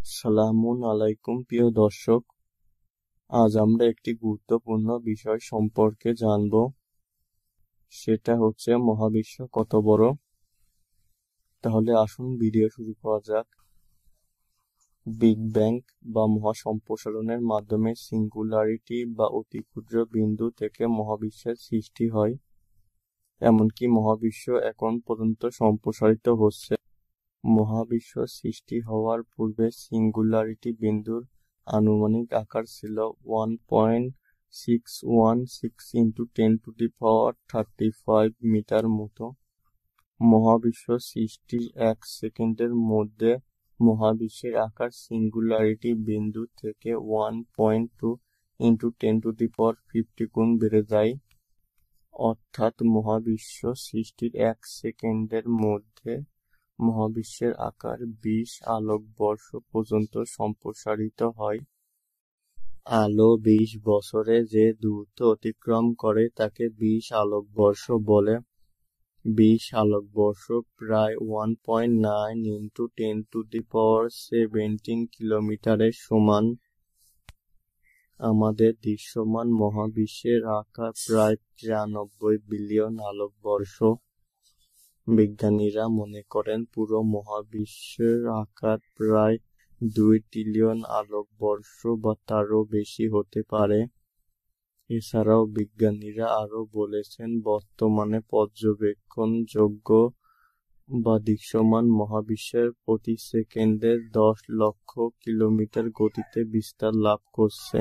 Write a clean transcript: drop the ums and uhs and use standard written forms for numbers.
সালামুন আলাইকুম প্রিয় দর্শক, আজ আমরা একটি গুরুত্বপূর্ণ বিষয় সম্পর্কে জানব। সেটা হচ্ছে মহাবিশ্ব কত বড়। তাহলে আসুন ভিডিও শুরু করা যাক। বিগ ব্যাং বা মহাসম্প্রসারণের মাধ্যমে সিঙ্গুলারিটি বা অতি ক্ষুদ্র বিন্দু থেকে মহাবিশ্বের সৃষ্টি হয়। এমনকি মহাবিশ্ব এখন পর্যন্ত সম্প্রসারিত হচ্ছে। মহাবিশ্ব সৃষ্টি হওয়ার পূর্বে সিঙ্গুলারিটি বিন্দুর আনুমানিক আকার ছিল 1.616 × 10⁻35 মিটার মতো। মহাবিশ্ব সৃষ্টির 1 সেকেন্ডের মধ্যে মহাবিশ্বের আকার সিঙ্গুলারিটি বিন্দু থেকে 1.2 × 10⁻50 গুণ বেড়ে যায়। অর্থাৎ মহাবিশ্ব সৃষ্টির 1 সেকেন্ডের মধ্যে মহাবিশ্বের আকার 20 আলোকবর্ষ পর্যন্ত সম্প্রসারিত হয়। আলো 20 বছরে যে দূরত্ব অতিক্রম করে তাকে 20 আলোকবর্ষ বলে। 20 আলোকবর্ষ প্রায় 1.9 × 10⁻17 কিলোমিটারের সমান। আমাদের দৃশ্যমান মহাবিশ্বের আকার প্রায় 93 বিলিয়ন আলোকবর্ষ। বিজ্ঞানীরা মনে করেন পুরো মহাবিশ্বের আকার প্রায় 2 ট্রিলিয়ন আলোকবর্ষ বা তারও বেশি হতে পারে। এছাড়াও বিজ্ঞানীরা আরো বলেছেন, বর্তমানে পর্যবেক্ষণযোগ্য বা দৃশ্যমান মহাবিশ্বের প্রতি সেকেন্ডে 10 লক্ষ কিলোমিটার গতিতে বিস্তার লাভ করছে।